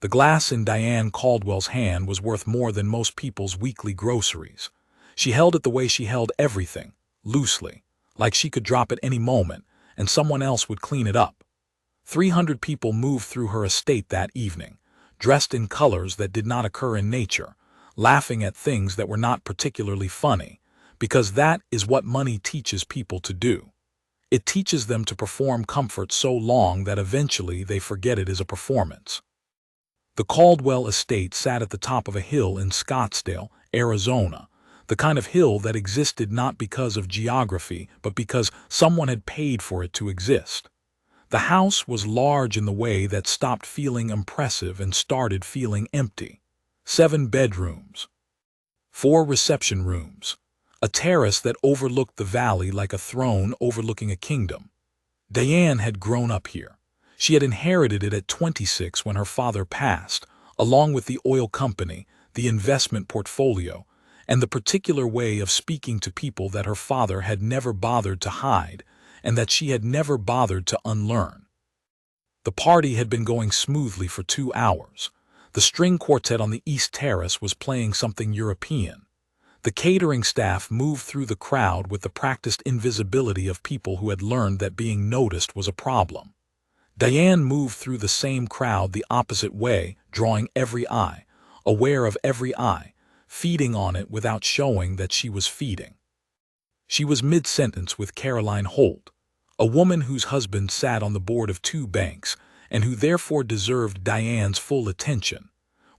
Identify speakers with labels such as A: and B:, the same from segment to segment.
A: The glass in Diane Caldwell's hand was worth more than most people's weekly groceries. She held it the way she held everything, loosely, like she could drop at any moment, and someone else would clean it up. 300 people moved through her estate that evening, dressed in colors that did not occur in nature, laughing at things that were not particularly funny, because that is what money teaches people to do. It teaches them to perform comfort so long that eventually they forget it is a performance. The Caldwell estate sat at the top of a hill in Scottsdale, Arizona, the kind of hill that existed not because of geography, but because someone had paid for it to exist. The house was large in the way that stopped feeling impressive and started feeling empty. 7 bedrooms, 4 reception rooms, a terrace that overlooked the valley like a throne overlooking a kingdom. Diane had grown up here. She had inherited it at 26 when her father passed, along with the oil company, the investment portfolio, and the particular way of speaking to people that her father had never bothered to hide and that she had never bothered to unlearn. The party had been going smoothly for 2 hours. The string quartet on the East Terrace was playing something European. The catering staff moved through the crowd with the practiced invisibility of people who had learned that being noticed was a problem. Diane moved through the same crowd the opposite way, drawing every eye, aware of every eye, feeding on it without showing that she was feeding. She was mid-sentence with Caroline Holt, a woman whose husband sat on the board of 2 banks and who therefore deserved Diane's full attention,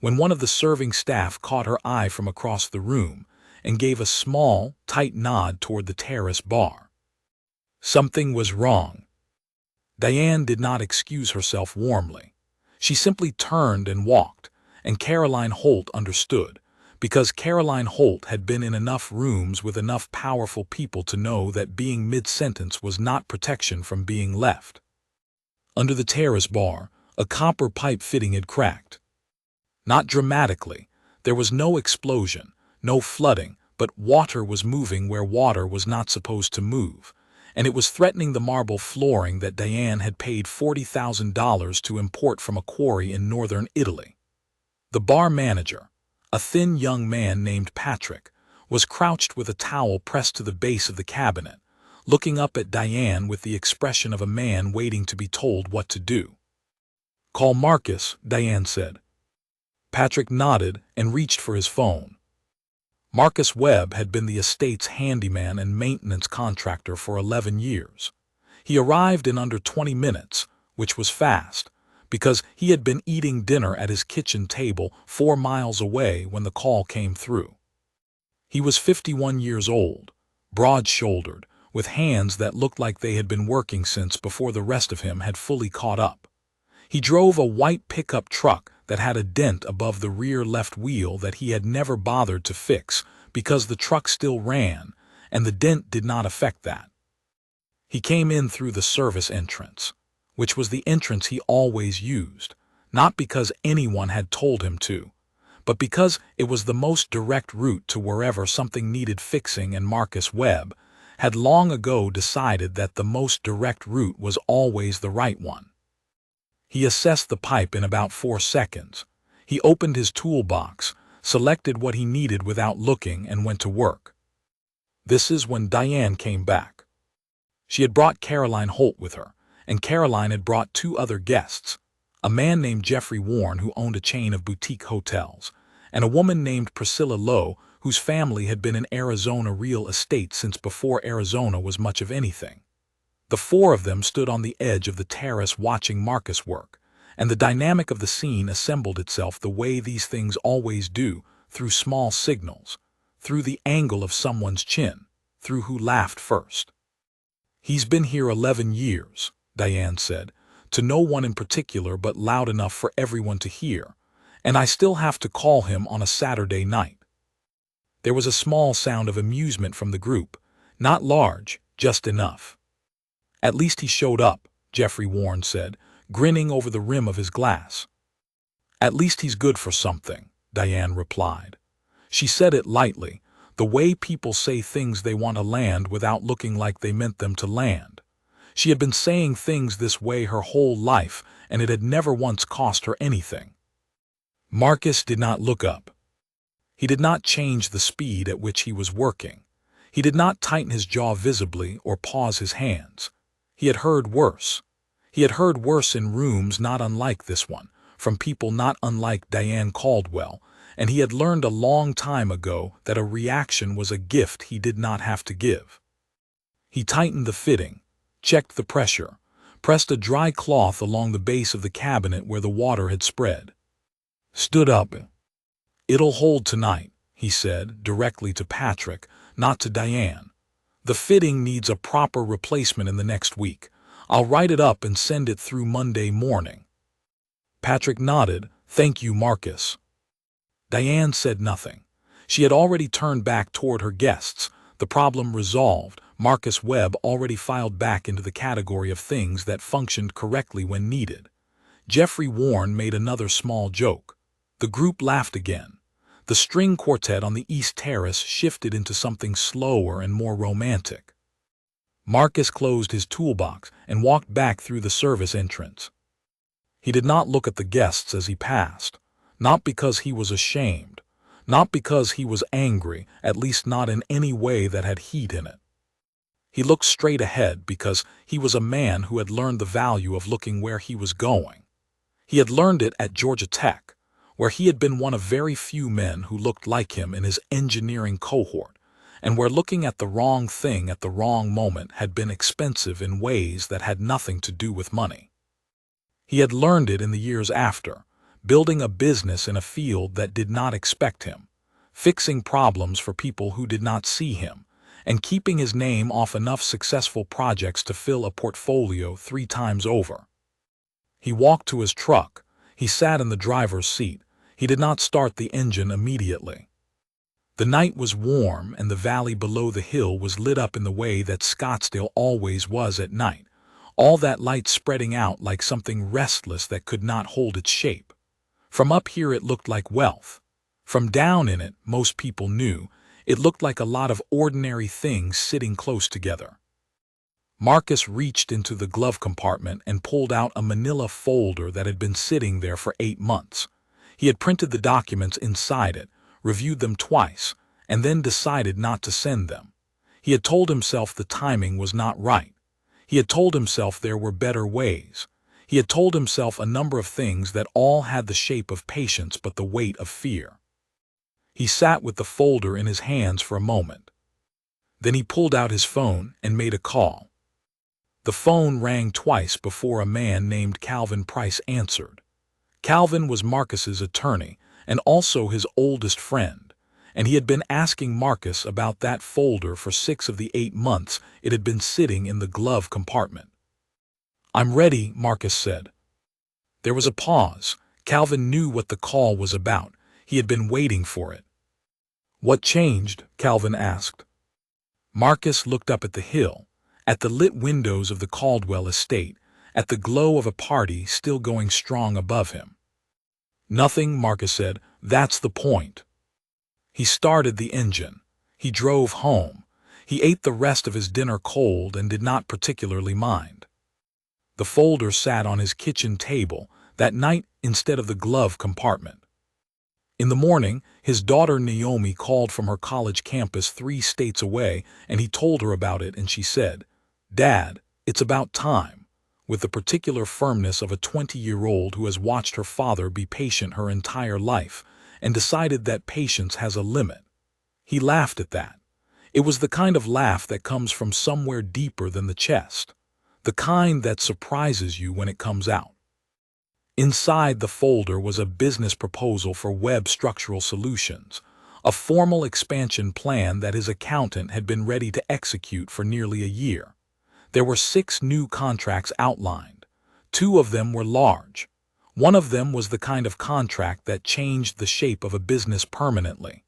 A: when one of the serving staff caught her eye from across the room and gave a small, tight nod toward the terrace bar. Something was wrong. Diane did not excuse herself warmly. She simply turned and walked, and Caroline Holt understood, because Caroline Holt had been in enough rooms with enough powerful people to know that being mid-sentence was not protection from being left. Under the terrace bar, a copper pipe fitting had cracked. Not dramatically. There was no explosion, no flooding, but water was moving where water was not supposed to move, and it was threatening the marble flooring that Diane had paid $40,000 to import from a quarry in northern Italy. The bar manager, a thin young man named Patrick, was crouched with a towel pressed to the base of the cabinet, looking up at Diane with the expression of a man waiting to be told what to do. "Call Marcus," Diane said. Patrick nodded and reached for his phone. Marcus Webb had been the estate's handyman and maintenance contractor for 11 years. He arrived in under 20 minutes, which was fast, because he had been eating dinner at his kitchen table 4 miles away when the call came through. He was 51 years old, broad-shouldered, with hands that looked like they had been working since before the rest of him had fully caught up. He drove a white pickup truck that had a dent above the rear left wheel that he had never bothered to fix because the truck still ran, and the dent did not affect that. He came in through the service entrance, which was the entrance he always used, not because anyone had told him to, but because it was the most direct route to wherever something needed fixing, and Marcus Webb had long ago decided that the most direct route was always the right one. He assessed the pipe in about 4 seconds. He opened his toolbox, selected what he needed without looking, and went to work. This is when Diane came back. She had brought Caroline Holt with her, and Caroline had brought 2 other guests, a man named Jeffrey Warren who owned a chain of boutique hotels, and a woman named Priscilla Lowe whose family had been in Arizona real estate since before Arizona was much of anything. The 4 of them stood on the edge of the terrace watching Marcus work, and the dynamic of the scene assembled itself the way these things always do, through small signals, through the angle of someone's chin, through who laughed first. "He's been here 11 years, Diane said, to no one in particular but loud enough for everyone to hear, and I still have to call him on a Saturday night." There was a small sound of amusement from the group, not large, just enough. "At least he showed up," Jeffrey Warren said, grinning over the rim of his glass. "At least he's good for something," Diane replied. She said it lightly, the way people say things they want to land without looking like they meant them to land. She had been saying things this way her whole life, and it had never once cost her anything. Marcus did not look up. He did not change the speed at which he was working. He did not tighten his jaw visibly or pause his hands. He had heard worse. He had heard worse in rooms not unlike this one, from people not unlike Diane Caldwell, and he had learned a long time ago that a reaction was a gift he did not have to give. He tightened the fitting, checked the pressure, pressed a dry cloth along the base of the cabinet where the water had spread. Stood up. "It'll hold tonight," he said, directly to Patrick, not to Diane. "The fitting needs a proper replacement in the next week. I'll write it up and send it through Monday morning." Patrick nodded. "Thank you, Marcus." Diane said nothing. She had already turned back toward her guests. The problem resolved, Marcus Webb already filed back into the category of things that functioned correctly when needed. Jeffrey Warren made another small joke. The group laughed again. The string quartet on the East Terrace shifted into something slower and more romantic. Marcus closed his toolbox and walked back through the service entrance. He did not look at the guests as he passed, not because he was ashamed, not because he was angry, at least not in any way that had heat in it. He looked straight ahead because he was a man who had learned the value of looking where he was going. He had learned it at Georgia Tech, where he had been one of very few men who looked like him in his engineering cohort, and where looking at the wrong thing at the wrong moment had been expensive in ways that had nothing to do with money. He had learned it in the years after, building a business in a field that did not expect him, fixing problems for people who did not see him, and keeping his name off enough successful projects to fill a portfolio 3 times over. He walked to his truck. He sat in the driver's seat. He did not start the engine immediately. The night was warm, and the valley below the hill was lit up in the way that Scottsdale always was at night, all that light spreading out like something restless that could not hold its shape. From up here it looked like wealth. From down in it, most people knew, it looked like a lot of ordinary things sitting close together. Marcus reached into the glove compartment and pulled out a manila folder that had been sitting there for 8 months. He had printed the documents inside it, reviewed them twice, and then decided not to send them. He had told himself the timing was not right. He had told himself there were better ways. He had told himself a number of things that all had the shape of patience but the weight of fear. He sat with the folder in his hands for a moment. Then he pulled out his phone and made a call. The phone rang twice before a man named Calvin Price answered. Calvin was Marcus's attorney and also his oldest friend, and he had been asking Marcus about that folder for 6 of the 8 months it had been sitting in the glove compartment. "I'm ready," Marcus said. There was a pause. Calvin knew what the call was about. He had been waiting for it. "What changed?" Calvin asked. Marcus looked up at the hill, at the lit windows of the Caldwell estate, at the glow of a party still going strong above him. "Nothing," Marcus said. "That's the point." He started the engine. He drove home. He ate the rest of his dinner cold and did not particularly mind. The folder sat on his kitchen table that night instead of the glove compartment. In the morning, his daughter Naomi called from her college campus 3 states away, and he told her about it, and she said, "Dad, it's about time," with the particular firmness of a 20-year-old who has watched her father be patient her entire life and decided that patience has a limit. He laughed at that. It was the kind of laugh that comes from somewhere deeper than the chest, the kind that surprises you when it comes out. Inside the folder was a business proposal for Webb Structural Solutions, a formal expansion plan that his accountant had been ready to execute for nearly a year. There were 6 new contracts outlined. 2 of them were large. One of them was the kind of contract that changed the shape of a business permanently.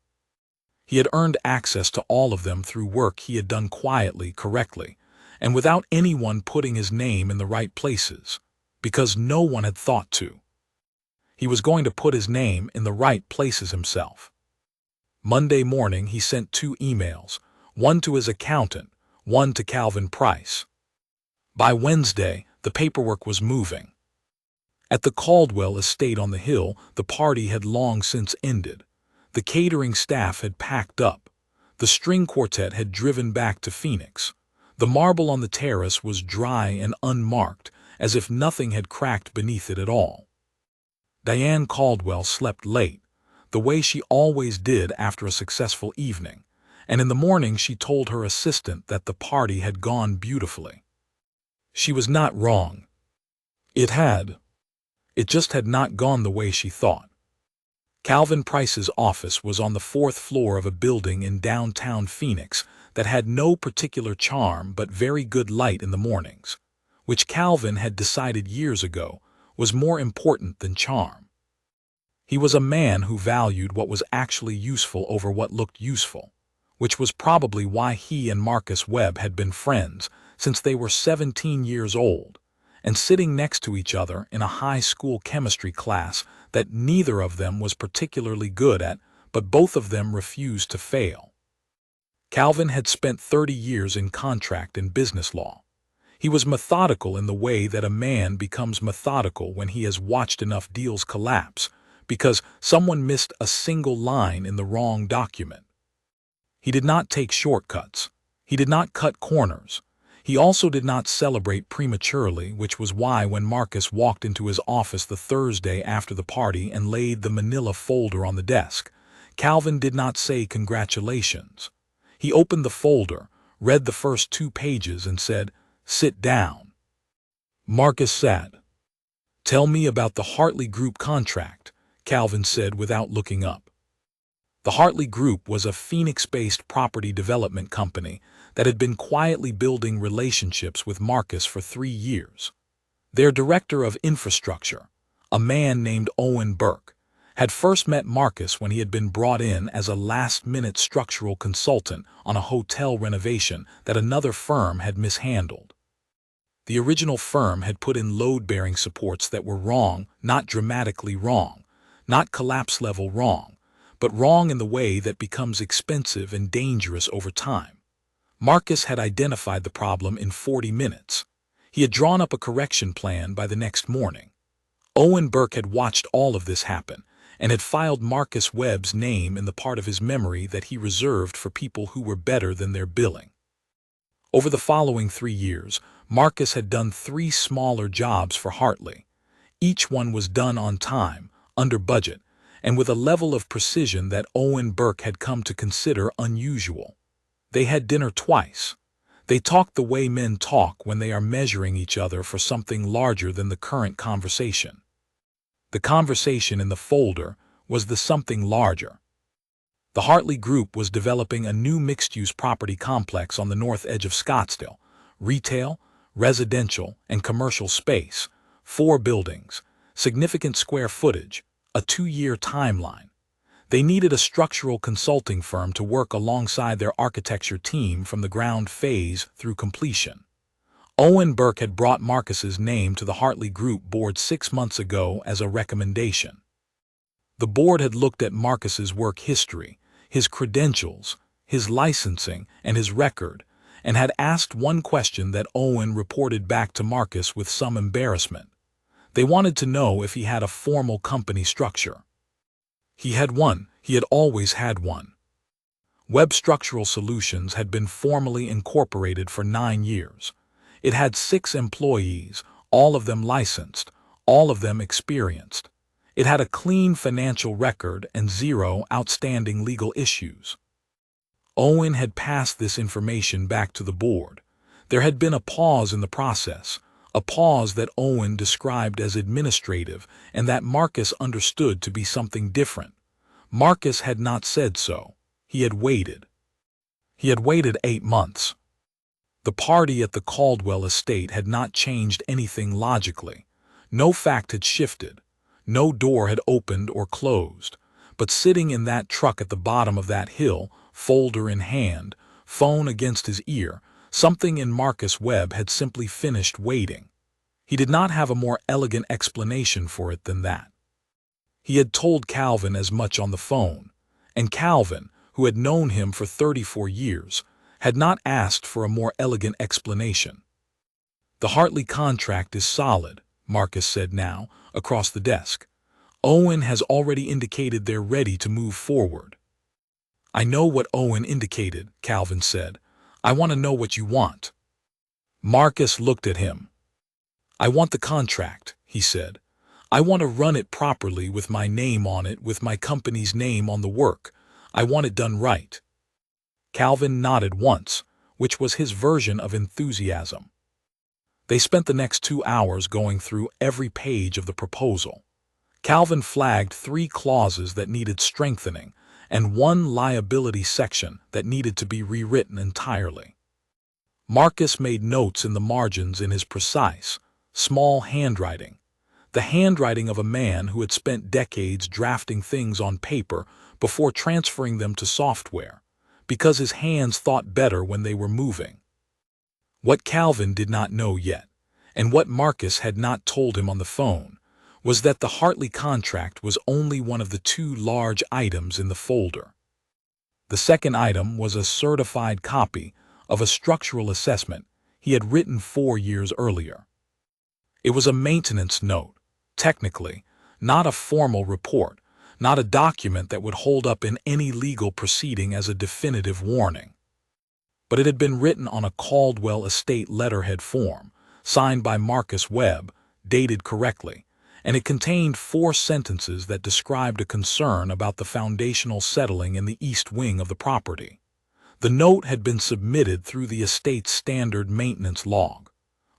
A: He had earned access to all of them through work he had done quietly, correctly, and without anyone putting his name in the right places, because no one had thought to. He was going to put his name in the right places himself. Monday morning he sent 2 emails, one to his accountant, one to Calvin Price. By Wednesday, the paperwork was moving. At the Caldwell estate on the hill, the party had long since ended. The catering staff had packed up. The string quartet had driven back to Phoenix. The marble on the terrace was dry and unmarked, as if nothing had cracked beneath it at all. Diane Caldwell slept late, the way she always did after a successful evening, and in the morning she told her assistant that the party had gone beautifully. She was not wrong. It had. It just had not gone the way she thought. Calvin Price's office was on the fourth floor of a building in downtown Phoenix that had no particular charm but very good light in the mornings, which Calvin had decided years ago was more important than charm. He was a man who valued what was actually useful over what looked useful, which was probably why he and Marcus Webb had been friends since they were 17 years old, and sitting next to each other in a high school chemistry class that neither of them was particularly good at, but both of them refused to fail. Calvin had spent 30 years in contract and business law. He was methodical in the way that a man becomes methodical when he has watched enough deals collapse because someone missed a single line in the wrong document. He did not take shortcuts. He did not cut corners. He also did not celebrate prematurely, which was why when Marcus walked into his office the Thursday after the party and laid the manila folder on the desk, Calvin did not say congratulations. He opened the folder, read the first 2 pages, and said, "Sit down." Marcus sat. "Tell me about the Hartley Group contract," Calvin said without looking up. The Hartley Group was a Phoenix-based property development company that had been quietly building relationships with Marcus for 3 years. Their director of infrastructure, a man named Owen Burke, had first met Marcus when he had been brought in as a last-minute structural consultant on a hotel renovation that another firm had mishandled. The original firm had put in load-bearing supports that were wrong, not dramatically wrong, not collapse-level wrong, but wrong in the way that becomes expensive and dangerous over time. Marcus had identified the problem in 40 minutes. He had drawn up a correction plan by the next morning. Owen Burke had watched all of this happen and had filed Marcus Webb's name in the part of his memory that he reserved for people who were better than their billing. Over the following 3 years, Marcus had done 3 smaller jobs for Hartley. Each one was done on time, under budget, and with a level of precision that Owen Burke had come to consider unusual. They had dinner twice. They talked the way men talk when they are measuring each other for something larger than the current conversation. The conversation in the folder was the something larger. The Hartley Group was developing a new mixed-use property complex on the north edge of Scottsdale, retail, residential, and commercial space, 4 buildings, significant square footage, a 2-year timeline. They needed a structural consulting firm to work alongside their architecture team from the ground phase through completion. Owen Burke had brought Marcus's name to the Hartley Group board 6 months ago as a recommendation. The board had looked at Marcus's work history, his credentials, his licensing, and his record, and had asked one question that Owen reported back to Marcus with some embarrassment. They wanted to know if he had a formal company structure. He had one. He had always had one. Webb Structural Solutions had been formally incorporated for 9 years. It had 6 employees, all of them licensed, all of them experienced. It had a clean financial record and 0 outstanding legal issues. Owen had passed this information back to the board. There had been a pause in the process, a pause that Owen described as administrative and that Marcus understood to be something different. Marcus had not said so. He had waited. He had waited 8 months. The party at the Caldwell estate had not changed anything logically. No fact had shifted. No door had opened or closed. But sitting in that truck at the bottom of that hill, folder in hand, phone against his ear, something in Marcus Webb had simply finished waiting. He did not have a more elegant explanation for it than that. He had told Calvin as much on the phone, and Calvin, who had known him for 34 years, had not asked for a more elegant explanation. "The Hartley contract is solid," Marcus said now, across the desk. "Owen has already indicated they're ready to move forward." "I know what Owen indicated," Calvin said. "I want to know what you want." Marcus looked at him. "I want the contract," he said. "I want to run it properly with my name on it, with my company's name on the work. I want it done right." Calvin nodded once, which was his version of enthusiasm. They spent the next 2 hours going through every page of the proposal. Calvin flagged 3 clauses that needed strengthening and 1 liability section that needed to be rewritten entirely. Marcus made notes in the margins in his precise, small handwriting, the handwriting of a man who had spent decades drafting things on paper before transferring them to software, because his hands thought better when they were moving. What Calvin did not know yet, and what Marcus had not told him on the phone, was that the Hartley contract was only one of the 2 large items in the folder. The second item was a certified copy of a structural assessment he had written 4 years earlier. It was a maintenance note, technically, not a formal report, not a document that would hold up in any legal proceeding as a definitive warning. But it had been written on a Caldwell estate letterhead form, signed by Marcus Webb, dated correctly, and it contained 4 sentences that described a concern about the foundational settling in the east wing of the property. The note had been submitted through the estate's standard maintenance log.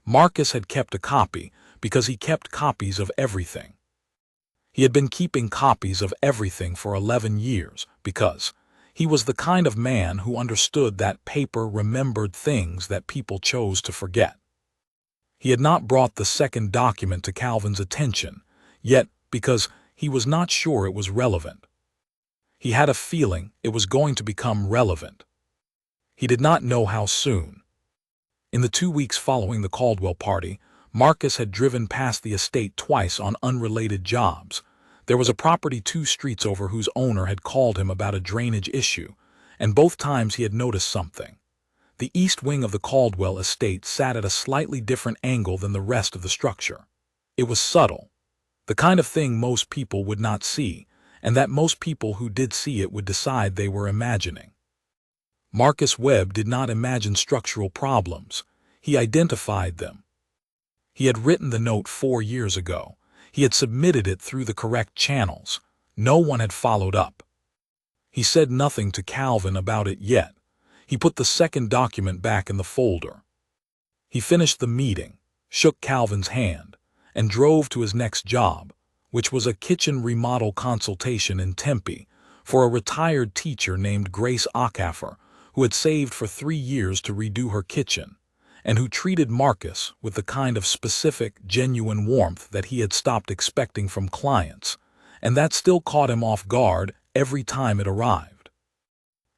A: Marcus had kept a copy because he kept copies of everything. He had been keeping copies of everything for 11 years because he was the kind of man who understood that paper remembered things that people chose to forget. He had not brought the second document to Calvin's attention, yet because he was not sure it was relevant. He had a feeling it was going to become relevant. He did not know how soon. In the 2 weeks following the Caldwell party, Marcus had driven past the estate twice on unrelated jobs. There was a property 2 streets over whose owner had called him about a drainage issue, and both times he had noticed something. The east wing of the Caldwell estate sat at a slightly different angle than the rest of the structure. It was subtle, the kind of thing most people would not see, and that most people who did see it would decide they were imagining. Marcus Webb did not imagine structural problems. He identified them. He had written the note 4 years ago. He had submitted it through the correct channels. No one had followed up. He said nothing to Calvin about it yet. He put the second document back in the folder. He finished the meeting, shook Calvin's hand, and drove to his next job, which was a kitchen remodel consultation in Tempe for a retired teacher named Grace Acaffer, who had saved for 3 years to redo her kitchen, and who treated Marcus with the kind of specific, genuine warmth that he had stopped expecting from clients, and that still caught him off guard every time it arrived.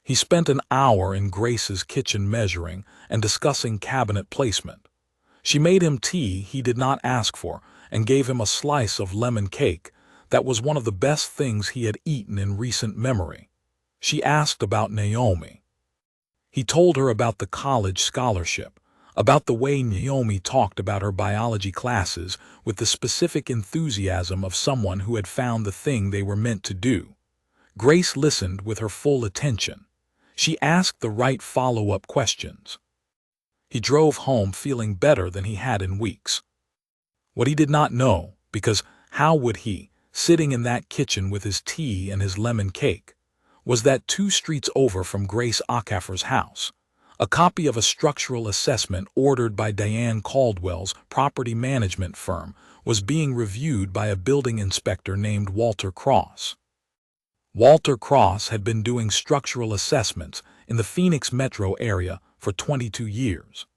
A: He spent an hour in Grace's kitchen measuring and discussing cabinet placement. She made him tea he did not ask for and gave him a slice of lemon cake that was one of the best things he had eaten in recent memory. She asked about Naomi. He told her about the college scholarship, about the way Naomi talked about her biology classes with the specific enthusiasm of someone who had found the thing they were meant to do. Grace listened with her full attention. She asked the right follow-up questions. He drove home feeling better than he had in weeks. What he did not know, because how would he, sitting in that kitchen with his tea and his lemon cake, was that 2 streets over from Grace Acaffer's house, a copy of a structural assessment ordered by Diane Caldwell's property management firm was being reviewed by a building inspector named Walter Cross. Walter Cross had been doing structural assessments in the Phoenix metro area for 22 years.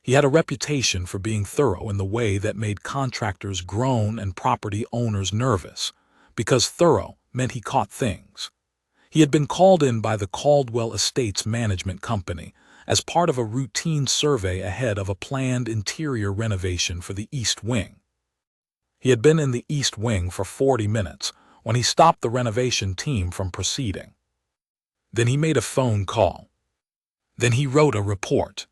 A: He had a reputation for being thorough in the way that made contractors groan and property owners nervous, because thorough meant he caught things. He had been called in by the Caldwell Estates Management Company as part of a routine survey ahead of a planned interior renovation for the East Wing. He had been in the East Wing for 40 minutes when he stopped the renovation team from proceeding. Then he made a phone call. Then he wrote a report.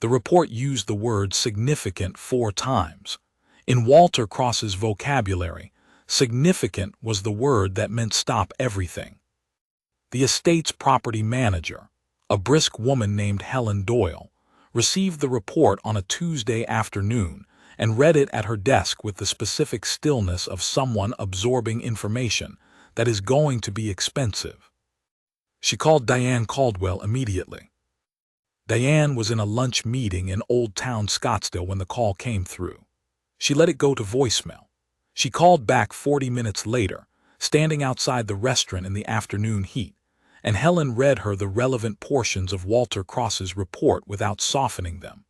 A: The report used the word significant 4 times. In Walter Cross's vocabulary, significant was the word that meant stop everything. The estate's property manager, a brisk woman named Helen Doyle, received the report on a Tuesday afternoon and read it at her desk with the specific stillness of someone absorbing information that is going to be expensive. She called Diane Caldwell immediately. Diane was in a lunch meeting in Old Town Scottsdale when the call came through. She let it go to voicemail. She called back 40 minutes later, standing outside the restaurant in the afternoon heat, and Helen read her the relevant portions of Walter Cross's report without softening them,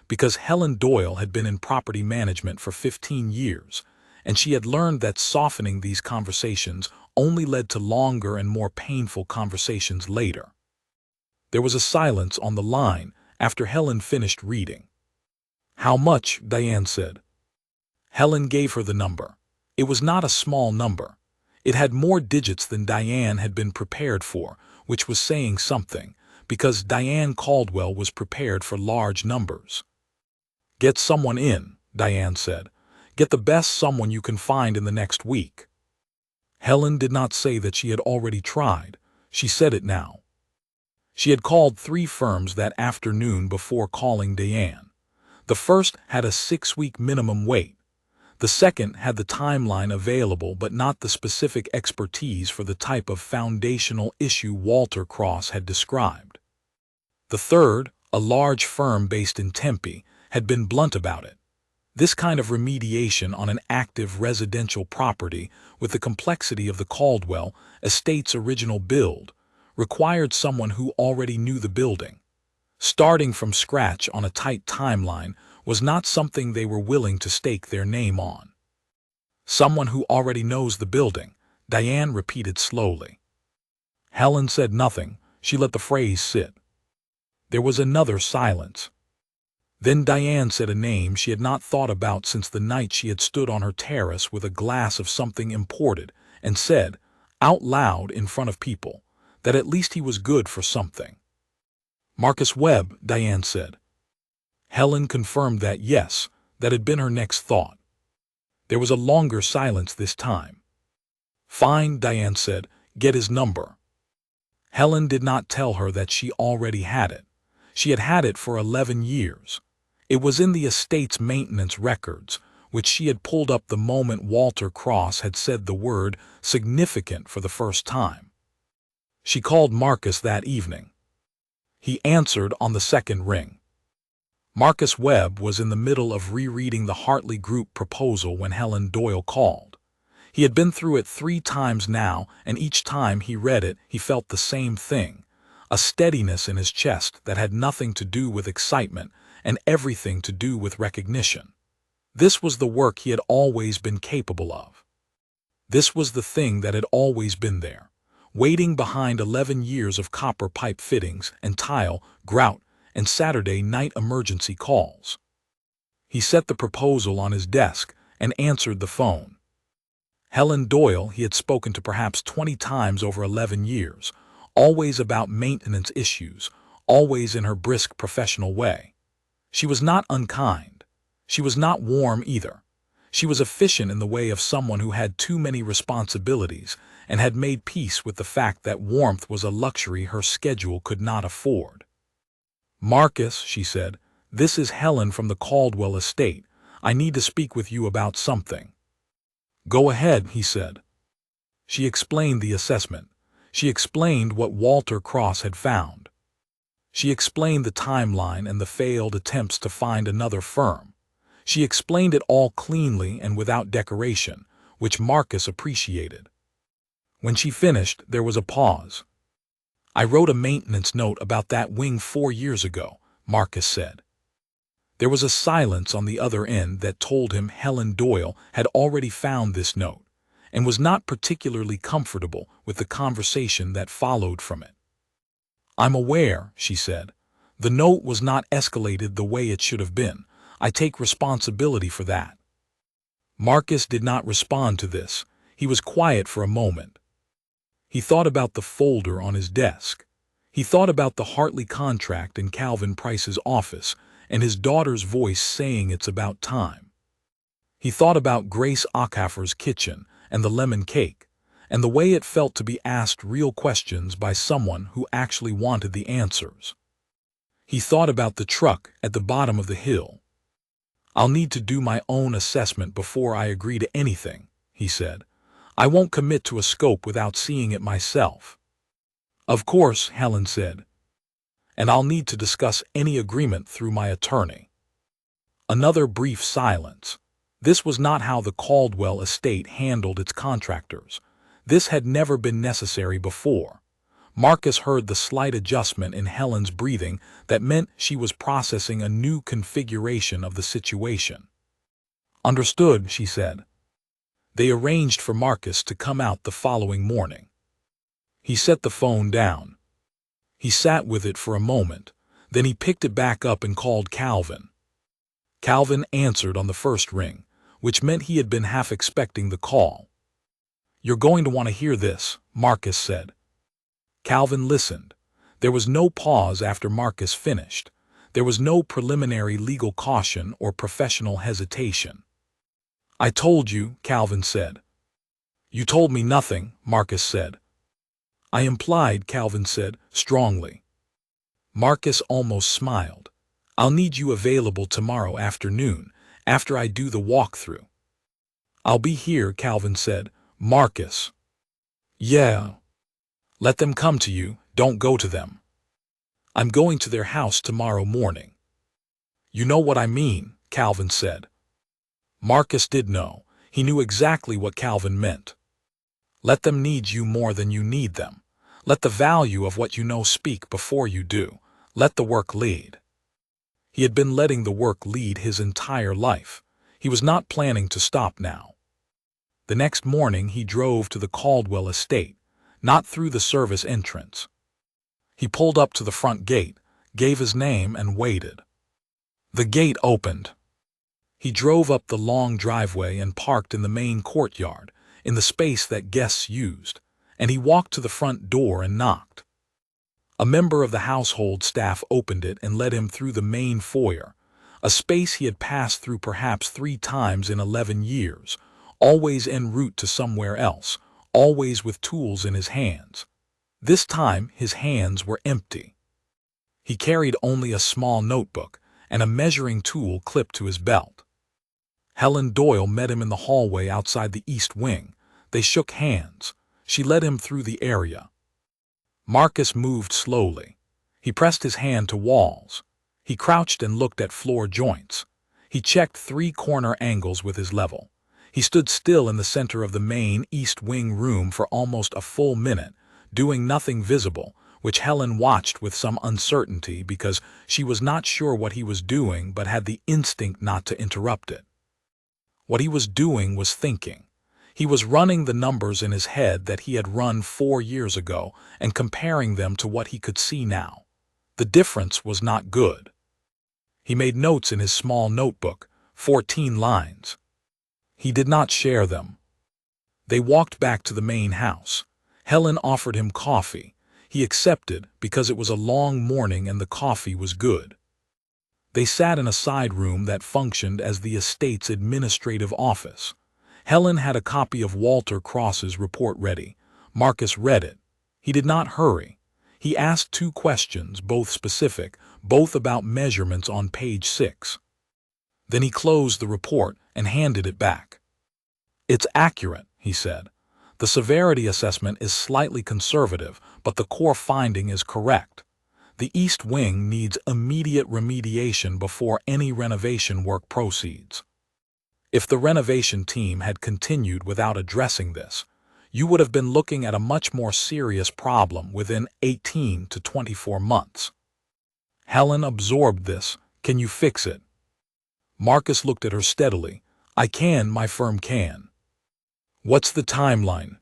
A: because Helen Doyle had been in property management for 15 years, and she had learned that softening these conversations only led to longer and more painful conversations later. There was a silence on the line after Helen finished reading. "How much?" Diane said. Helen gave her the number. It was not a small number. It had more digits than Diane had been prepared for, which was saying something, because Diane Caldwell was prepared for large numbers. "Get someone in," Diane said. "Get the best someone you can find in the next week." Helen did not say that she had already tried. She said it now. She had called 3 firms that afternoon before calling Diane. The first had a 6-week minimum wait. The second had the timeline available but not the specific expertise for the type of foundational issue Walter Cross had described. The third, a large firm based in Tempe, had been blunt about it. This kind of remediation on an active residential property with the complexity of the Caldwell estate's original build required someone who already knew the building. Starting from scratch on a tight timeline was not something they were willing to stake their name on. "Someone who already knows the building," Diane repeated slowly. Helen said nothing. She let the phrase sit. There was another silence. Then Diane said a name she had not thought about since the night she had stood on her terrace with a glass of something imported, and said, out loud in front of people, that at least he was good for something. "Marcus Webb," Diane said. Helen confirmed that yes, that had been her next thought. There was a longer silence this time. "Fine," Diane said, "get his number." Helen did not tell her that she already had it. She had had it for 11 years. It was in the estate's maintenance records, which she had pulled up the moment Walter Cross had said the word significant for the first time. She called Marcus that evening. He answered on the second ring. Marcus Webb was in the middle of rereading the Hartley Group proposal when Helen Doyle called. He had been through it 3 times now, and each time he read it, he felt the same thing, a steadiness in his chest that had nothing to do with excitement and everything to do with recognition. This was the work he had always been capable of. This was the thing that had always been there, waiting behind 11 years of copper pipe fittings and tile, grout, and Saturday night emergency calls. He set the proposal on his desk and answered the phone. Helen Doyle he had spoken to perhaps 20 times over 11 years, always about maintenance issues, always in her brisk professional way. She was not unkind. She was not warm either. She was efficient in the way of someone who had too many responsibilities and had made peace with the fact that warmth was a luxury her schedule could not afford. "Marcus," she said, "this is Helen from the Caldwell estate. I need to speak with you about something." "Go ahead," he said. She explained the assessment. She explained what Walter Cross had found. She explained the timeline and the failed attempts to find another firm. She explained it all cleanly and without decoration, which Marcus appreciated. When she finished, there was a pause. "I wrote a maintenance note about that wing 4 years ago," Marcus said. There was a silence on the other end that told him Helen Doyle had already found this note, and was not particularly comfortable with the conversation that followed from it. "I'm aware," she said. "The note was not escalated the way it should have been. I take responsibility for that." Marcus did not respond to this. He was quiet for a moment. He thought about the folder on his desk. He thought about the Hartley contract in Calvin Price's office and his daughter's voice saying it's about time. He thought about Grace Acker's kitchen and the lemon cake, and the way it felt to be asked real questions by someone who actually wanted the answers. He thought about the truck at the bottom of the hill. "I'll need to do my own assessment before I agree to anything," he said. "I won't commit to a scope without seeing it myself." "Of course," Helen said. "And I'll need to discuss any agreement through my attorney." Another brief silence. This was not how the Caldwell estate handled its contractors. This had never been necessary before. Marcus heard the slight adjustment in Helen's breathing that meant she was processing a new configuration of the situation. "Understood," she said. They arranged for Marcus to come out the following morning. He set the phone down. He sat with it for a moment, then he picked it back up and called Calvin. Calvin answered on the first ring, which meant he had been half expecting the call. "You're going to want to hear this," Marcus said. Calvin listened. There was no pause after Marcus finished. There was no preliminary legal caution or professional hesitation. "I told you," Calvin said. "You told me nothing," Marcus said. "I implied," Calvin said, strongly. Marcus almost smiled. "I'll need you available tomorrow afternoon, after I do the walkthrough." "I'll be here," Calvin said. "Marcus." "Yeah." "Let them come to you, don't go to them." "I'm going to their house tomorrow morning." "You know what I mean," Calvin said. Marcus did know. He knew exactly what Calvin meant. Let them need you more than you need them. Let the value of what you know speak before you do. Let the work lead. He had been letting the work lead his entire life. He was not planning to stop now. The next morning he drove to the Caldwell estate, not through the service entrance. He pulled up to the front gate, gave his name, and waited. The gate opened. He drove up the long driveway and parked in the main courtyard, in the space that guests used, and he walked to the front door and knocked. A member of the household staff opened it and led him through the main foyer, a space he had passed through perhaps 3 times in 11 years, always en route to somewhere else, always with tools in his hands. This time his hands were empty. He carried only a small notebook and a measuring tool clipped to his belt. Helen Doyle met him in the hallway outside the East Wing. They shook hands. She led him through the area. Marcus moved slowly. He pressed his hand to walls. He crouched and looked at floor joints. He checked 3 corner angles with his level. He stood still in the center of the main East Wing room for almost a full minute, doing nothing visible, which Helen watched with some uncertainty because she was not sure what he was doing but had the instinct not to interrupt it. What he was doing was thinking. He was running the numbers in his head that he had run 4 years ago and comparing them to what he could see now. The difference was not good. He made notes in his small notebook, 14 lines. He did not share them. They walked back to the main house. Helen offered him coffee. He accepted because it was a long morning and the coffee was good. They sat in a side room that functioned as the estate's administrative office. Helen had a copy of Walter Cross's report ready. Marcus read it. He did not hurry. He asked 2 questions, both specific, both about measurements on page 6. Then he closed the report and handed it back. "It's accurate," he said. "The severity assessment is slightly conservative, but the core finding is correct. The East Wing needs immediate remediation before any renovation work proceeds." If the renovation team had continued without addressing this, you would have been looking at a much more serious problem within 18 to 24 months. Helen absorbed this. "Can you fix it?" Marcus looked at her steadily. "I can, my firm can." "What's the timeline?"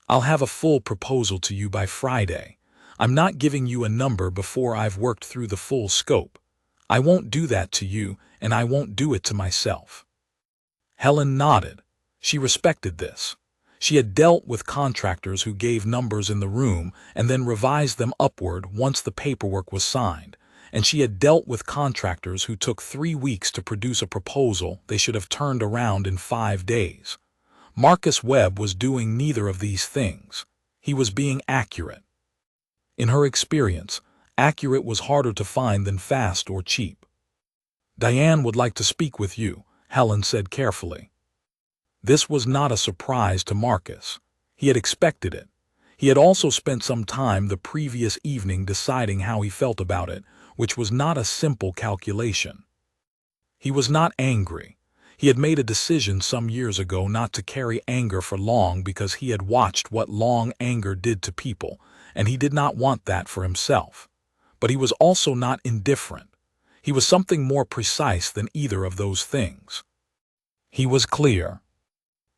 A: "I'll have a full proposal to you by Friday. I'm not giving you a number before I've worked through the full scope. I won't do that to you, and I won't do it to myself." Helen nodded. She respected this. She had dealt with contractors who gave numbers in the room and then revised them upward once the paperwork was signed, and she had dealt with contractors who took 3 weeks to produce a proposal they should have turned around in 5 days. Marcus Webb was doing neither of these things. He was being accurate. In her experience, accurate was harder to find than fast or cheap. "Diane would like to speak with you," Helen said carefully. This was not a surprise to Marcus. He had expected it. He had also spent some time the previous evening deciding how he felt about it, which was not a simple calculation. He was not angry. He had made a decision some years ago not to carry anger for long because he had watched what long anger did to people, and he did not want that for himself. But he was also not indifferent. He was something more precise than either of those things. He was clear.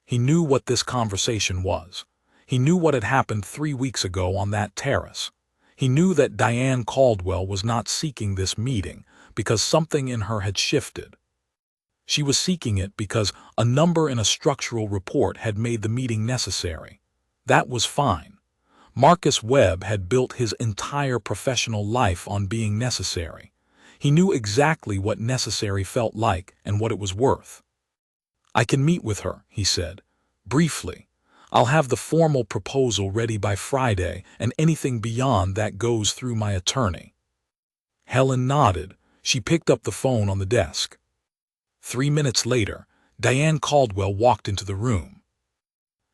A: He knew what this conversation was. He knew what had happened 3 weeks ago on that terrace. He knew that Diane Caldwell was not seeking this meeting because something in her had shifted. She was seeking it because a number in a structural report had made the meeting necessary. That was fine. Marcus Webb had built his entire professional life on being necessary. He knew exactly what necessary felt like and what it was worth. "I can meet with her," he said, briefly. "I'll have the formal proposal ready by Friday, and anything beyond that goes through my attorney." Helen nodded. She picked up the phone on the desk. 3 minutes later, Diane Caldwell walked into the room.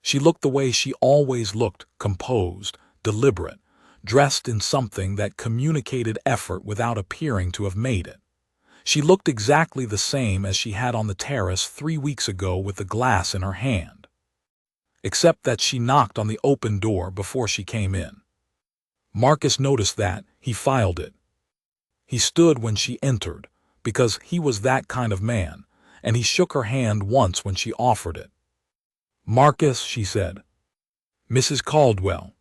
A: She looked the way she always looked, composed, deliberate, dressed in something that communicated effort without appearing to have made it. She looked exactly the same as she had on the terrace 3 weeks ago with the glass in her hand. Except that she knocked on the open door before she came in. Marcus noticed that. He filed it. He stood when she entered, because he was that kind of man, and he shook her hand once when she offered it. "Marcus," she said. "Mrs. Caldwell."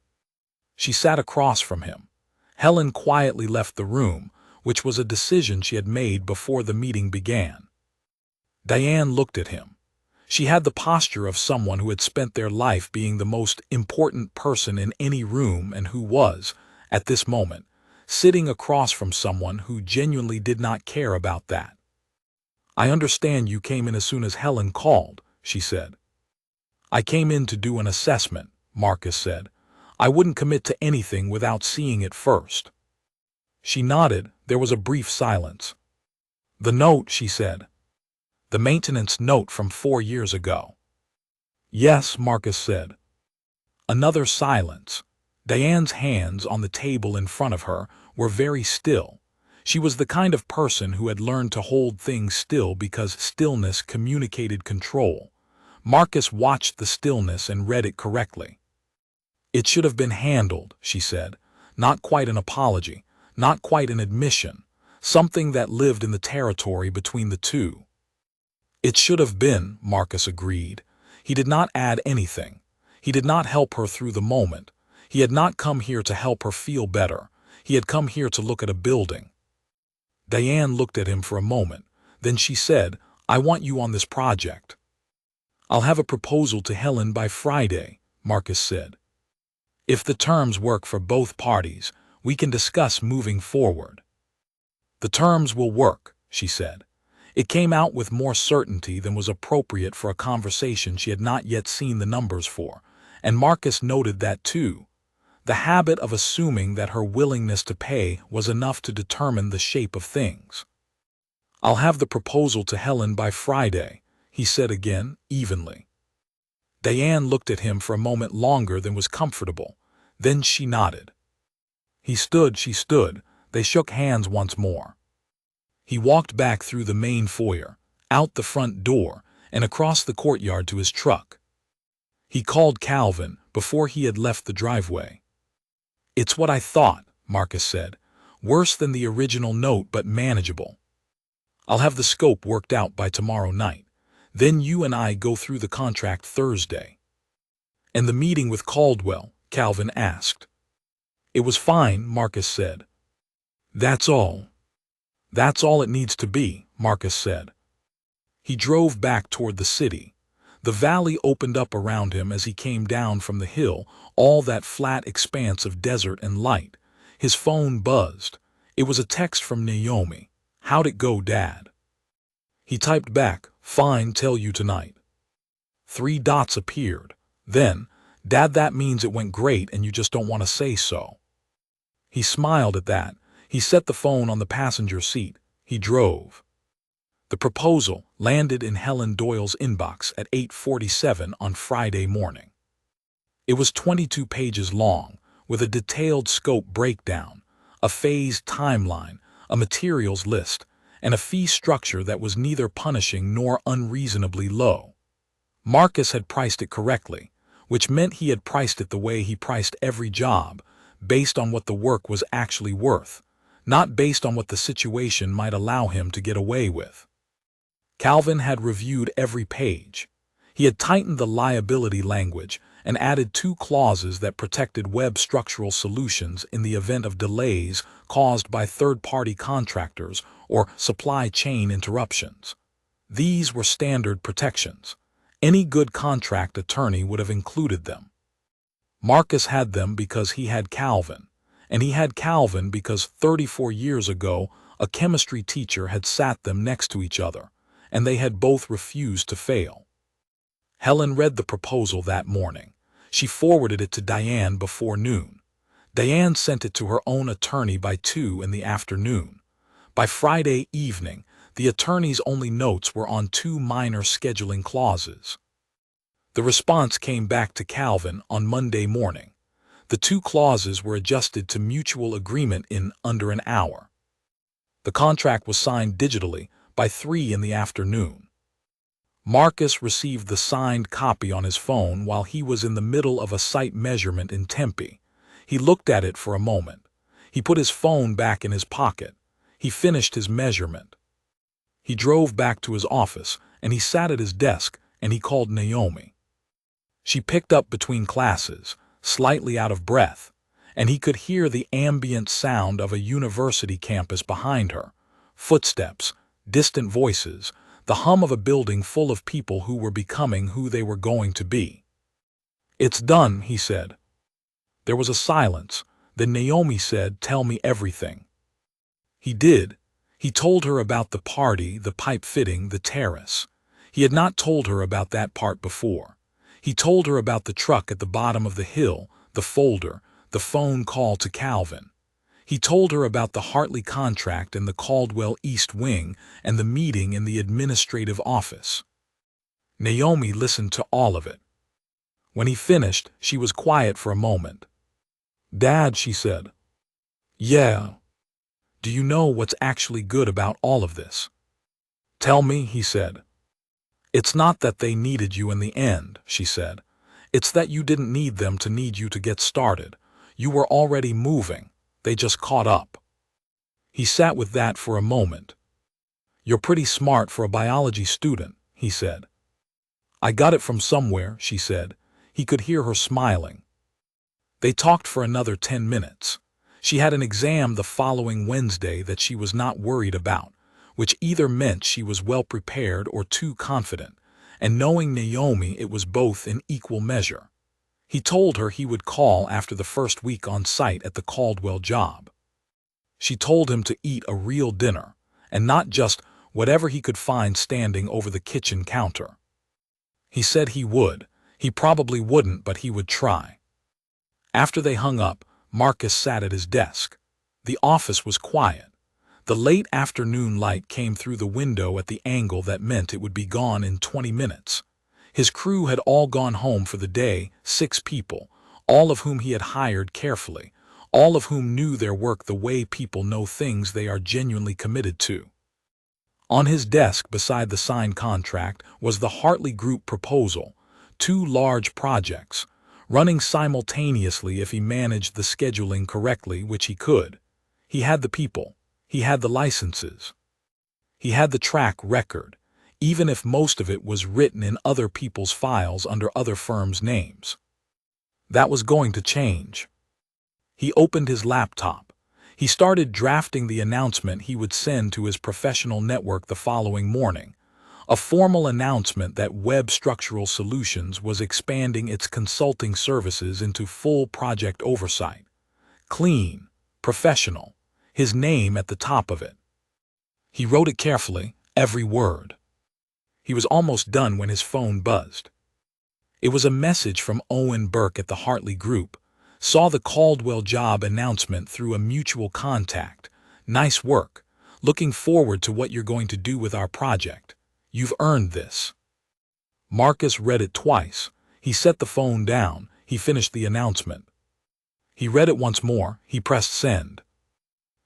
A: She sat across from him. Helen quietly left the room, which was a decision she had made before the meeting began. Diane looked at him. She had the posture of someone who had spent their life being the most important person in any room and who was, at this moment, sitting across from someone who genuinely did not care about that. "I understand you came in as soon as Helen called," she said. "I came in to do an assessment," Marcus said. "I wouldn't commit to anything without seeing it first." She nodded. There was a brief silence. "The note," she said. "The maintenance note from 4 years ago." "Yes," Marcus said. Another silence. Diane's hands on the table in front of her were very still. She was the kind of person who had learned to hold things still because stillness communicated control. Marcus watched the stillness and read it correctly. "It should have been handled," she said. Not quite an apology, not quite an admission, something that lived in the territory between the two. "It should have been," Marcus agreed. He did not add anything. He did not help her through the moment. He had not come here to help her feel better. He had come here to look at a building. Diane looked at him for a moment. Then she said, "I want you on this project." "I'll have a proposal to Helen by Friday," Marcus said. "If the terms work for both parties, we can discuss moving forward." "The terms will work," she said. It came out with more certainty than was appropriate for a conversation she had not yet seen the numbers for, and Marcus noted that too. The habit of assuming that her willingness to pay was enough to determine the shape of things. "I'll have the proposal to Helen by Friday," he said again, evenly. Diane looked at him for a moment longer than was comfortable. Then she nodded. He stood, she stood. They shook hands once more. He walked back through the main foyer, out the front door, and across the courtyard to his truck. He called Calvin before he had left the driveway. "It's what I thought," Marcus said. "Worse than the original note, but manageable. I'll have the scope worked out by tomorrow night. Then you and I go through the contract Thursday." "And the meeting with Caldwell?" Calvin asked. "It was fine," Marcus said. "That's all." "That's all it needs to be," Marcus said. He drove back toward the city. The valley opened up around him as he came down from the hill, all that flat expanse of desert and light. His phone buzzed. It was a text from Naomi. "How'd it go, Dad?" He typed back, "Fine, tell you tonight." 3 dots appeared. Then, "Dad, that means it went great and you just don't want to say so." He smiled at that. He set the phone on the passenger seat. He drove. The proposal landed in Helen Doyle's inbox at 8:47 on Friday morning. It was 22 pages long, with a detailed scope breakdown, a phased timeline, a materials list, and a fee structure that was neither punishing nor unreasonably low. Marcus had priced it correctly, which meant he had priced it the way he priced every job, based on what the work was actually worth, not based on what the situation might allow him to get away with. Calvin had reviewed every page. He had tightened the liability language and added 2 clauses that protected web structural solutions in the event of delays caused by third-party contractors or supply chain interruptions. These were standard protections. Any good contract attorney would have included them. Marcus had them because he had Calvin, and he had Calvin because 34 years ago a chemistry teacher had sat them next to each other, and they had both refused to fail. Helen read the proposal that morning. She forwarded it to Diane before noon. Diane sent it to her own attorney by 2 in the afternoon. By Friday evening, the attorney's only notes were on 2 minor scheduling clauses. The response came back to Calvin on Monday morning. The 2 clauses were adjusted to mutual agreement in under an hour. The contract was signed digitally by 3 in the afternoon. Marcus received the signed copy on his phone while he was in the middle of a site measurement in Tempe. He looked at it for a moment. He put his phone back in his pocket. He finished his measurement. He drove back to his office, and he sat at his desk, and he called Naomi. She picked up between classes, slightly out of breath, and he could hear the ambient sound of a university campus behind her, footsteps, distant voices, the hum of a building full of people who were becoming who they were going to be. "It's done," he said. There was a silence. Then Naomi said, "Tell me everything." He did. He told her about the party, the pipe fitting, the terrace. He had not told her about that part before. He told her about the truck at the bottom of the hill, the folder, the phone call to Calvin. He told her about the Hartley contract and the Caldwell East Wing and the meeting in the administrative office. Naomi listened to all of it. When he finished, she was quiet for a moment. "Dad," she said. "Yeah. Do you know what's actually good about all of this?" "Tell me," he said. "It's not that they needed you in the end," she said. "It's that you didn't need them to need you to get started. You were already moving. They just caught up." He sat with that for a moment. "You're pretty smart for a biology student," he said. "I got it from somewhere," she said. He could hear her smiling. They talked for another 10 minutes. She had an exam the following Wednesday that she was not worried about, which either meant she was well prepared or too confident, and knowing Naomi, it was both in equal measure. He told her he would call after the first week on site at the Caldwell job. She told him to eat a real dinner, and not just whatever he could find standing over the kitchen counter. He said he would. He probably wouldn't, but he would try. After they hung up, Marcus sat at his desk. The office was quiet. The late afternoon light came through the window at the angle that meant it would be gone in 20 minutes. His crew had all gone home for the day, 6 people, all of whom he had hired carefully, all of whom knew their work the way people know things they are genuinely committed to. On his desk beside the signed contract was the Hartley Group proposal, 2 large projects, running simultaneously if he managed the scheduling correctly, which he could. He had the people. He had the licenses. He had the track record, even if most of it was written in other people's files under other firms' names. That was going to change. He opened his laptop. He started drafting the announcement he would send to his professional network the following morning, a formal announcement that Web Structural Solutions was expanding its consulting services into full project oversight. Clean, professional. his name at the top of it. He wrote it carefully, every word. He was almost done when his phone buzzed. It was a message from Owen Burke at the Hartley Group. Saw the Caldwell job announcement through a mutual contact. Nice work. Looking forward to what you're going to do with our project. You've earned this. Marcus read it twice. He set the phone down. He finished the announcement. He read it once more. He pressed send.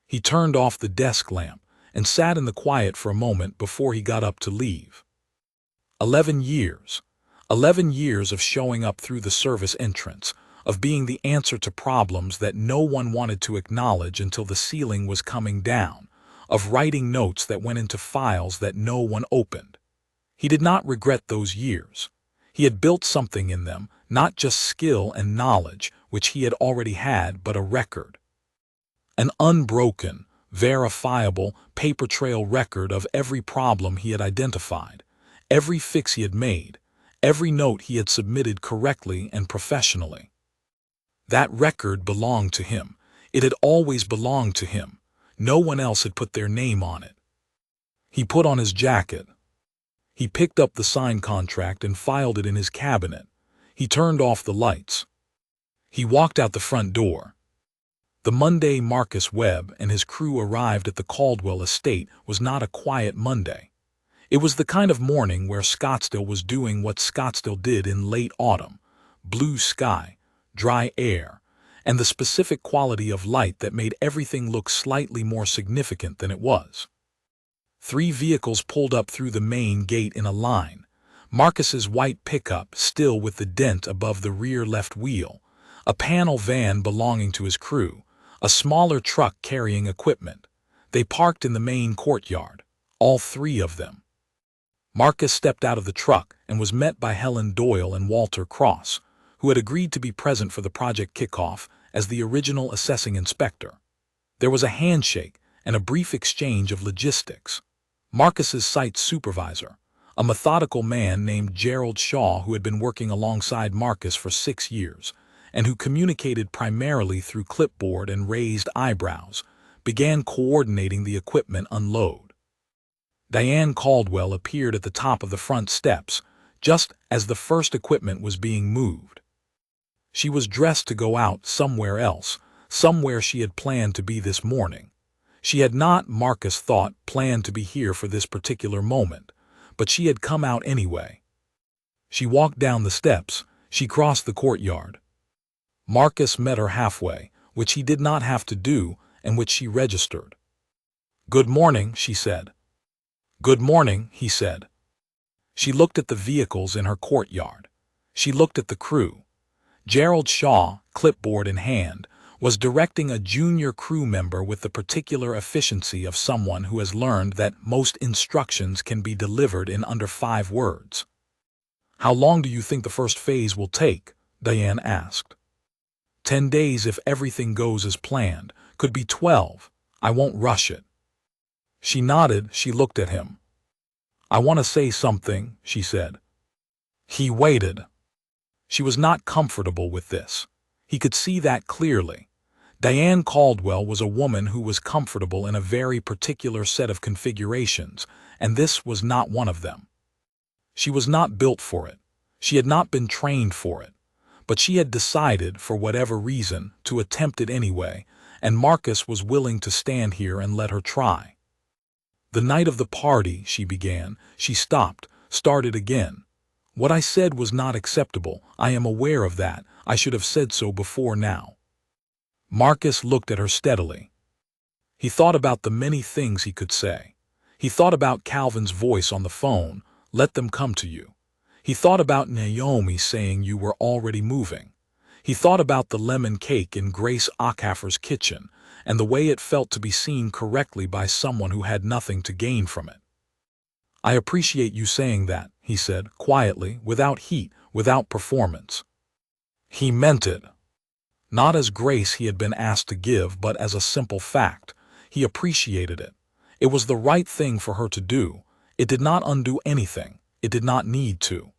A: He turned off the desk lamp and sat in the quiet for a moment before he got up to leave. 11 years. 11 years of showing up through the service entrance, of being the answer to problems that no one wanted to acknowledge until the ceiling was coming down, of writing notes that went into files that no one opened. He did not regret those years. He had built something in them, not just skill and knowledge, which he had already had, but a record. An unbroken, verifiable, paper trail record of every problem he had identified, every fix he had made, every note he had submitted correctly and professionally. That record belonged to him. It had always belonged to him. No one else had put their name on it. He put on his jacket. He picked up the signed contract and filed it in his cabinet. He turned off the lights. He walked out the front door. The Monday Marcus Webb and his crew arrived at the Caldwell estate was not a quiet Monday. It was the kind of morning where Scottsdale was doing what Scottsdale did in late autumn: blue sky, dry air, and the specific quality of light that made everything look slightly more significant than it was. 3 vehicles pulled up through the main gate in a line. Marcus's white pickup, still with the dent above the rear left wheel, a panel van belonging to his crew, a smaller truck carrying equipment. They parked in the main courtyard, all 3 of them. Marcus stepped out of the truck and was met by Helen Doyle and Walter Cross, who had agreed to be present for the project kickoff as the original assessing inspector. There was a handshake and a brief exchange of logistics. Marcus's site supervisor, a methodical man named Gerald Shaw who had been working alongside Marcus for 6 years, and who communicated primarily through clipboard and raised eyebrows, began coordinating the equipment unload. Diane Caldwell appeared at the top of the front steps, just as the first equipment was being moved. She was dressed to go out somewhere else, somewhere she had planned to be this morning. She had not, Marcus thought, planned to be here for this particular moment, but she had come out anyway. She walked down the steps. She crossed the courtyard. Marcus met her halfway, which he did not have to do, and which she registered. "Good morning," she said. "Good morning," he said. She looked at the vehicles in her courtyard. She looked at the crew. Gerald Shaw, clipboard in hand, was directing a junior crew member with the particular efficiency of someone who has learned that most instructions can be delivered in under 5 words. "How long do you think the first phase will take?" Diane asked. 10 days if everything goes as planned. Could be 12. I won't rush it. She nodded. She looked at him. "I want to say something," she said. He waited. She was not comfortable with this. He could see that clearly. Diane Caldwell was a woman who was comfortable in a very particular set of configurations, and this was not one of them. She was not built for it. She had not been trained for it. But she had decided, for whatever reason, to attempt it anyway, and Marcus was willing to stand here and let her try. "The night of the party," she began. She stopped, started again. "What I said was not acceptable. I am aware of that. I should have said so before now." Marcus looked at her steadily. He thought about the many things he could say. He thought about Calvin's voice on the phone, "Let them come to you." He thought about Naomi saying you were already moving. He thought about the lemon cake in Grace Ockhaffer's kitchen and the way it felt to be seen correctly by someone who had nothing to gain from it. "I appreciate you saying that," he said, quietly, without heat, without performance. He meant it. Not as grace he had been asked to give, but as a simple fact. He appreciated it. It was the right thing for her to do. It did not undo anything. It did not need to.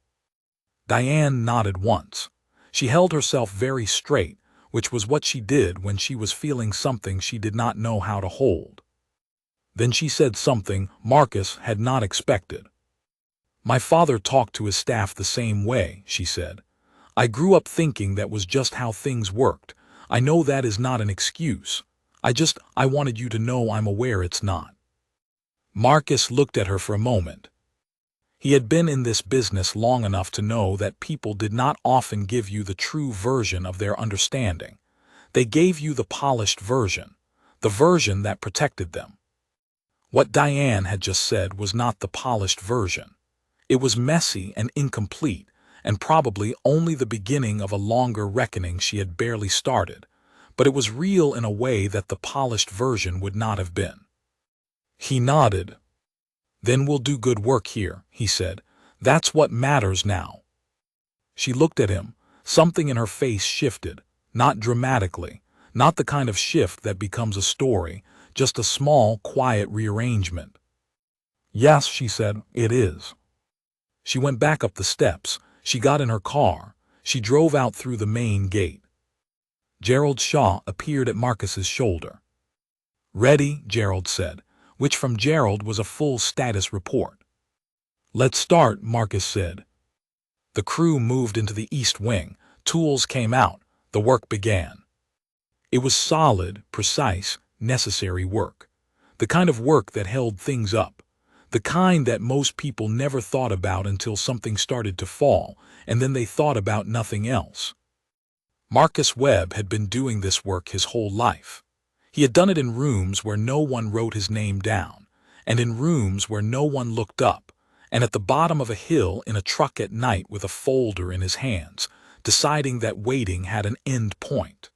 A: Diane nodded once. She held herself very straight, which was what she did when she was feeling something she did not know how to hold. Then she said something Marcus had not expected. "My father talked to his staff the same way," she said. "I grew up thinking that was just how things worked. I know that is not an excuse. I wanted you to know I'm aware it's not." Marcus looked at her for a moment. He had been in this business long enough to know that people did not often give you the true version of their understanding. They gave you the polished version, the version that protected them. What Diane had just said was not the polished version. It was messy and incomplete, and probably only the beginning of a longer reckoning she had barely started, but it was real in a way that the polished version would not have been. He nodded. "Then we'll do good work here," he said. "That's what matters now." She looked at him. Something in her face shifted, not dramatically, not the kind of shift that becomes a story, just a small, quiet rearrangement. "Yes," she said, "it is." She went back up the steps. She got in her car. She drove out through the main gate. Gerald Shaw appeared at Marcus's shoulder. "Ready," Gerald said, which from Gerald was a full status report. "Let's start," Marcus said. The crew moved into the east wing. Tools came out. The work began. It was solid, precise, necessary work. The kind of work that held things up. The kind that most people never thought about until something started to fall, and then they thought about nothing else. Marcus Webb had been doing this work his whole life. He had done it in rooms where no one wrote his name down, and in rooms where no one looked up, and at the bottom of a hill in a truck at night with a folder in his hands, deciding that waiting had an end point.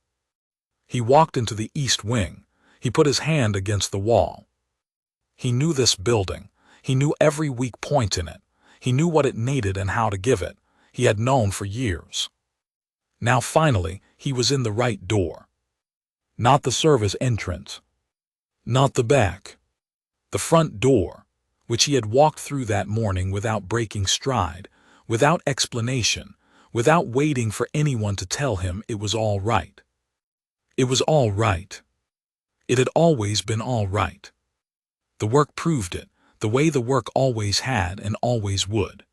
A: He walked into the east wing. He put his hand against the wall. He knew this building. He knew every weak point in it. He knew what it needed and how to give it. He had known for years. Now finally, he was in the right door. Not the service entrance. Not the back. The front door, which he had walked through that morning without breaking stride, without explanation, without waiting for anyone to tell him it was all right. It was all right. It had always been all right. The work proved it, the way the work always had and always would.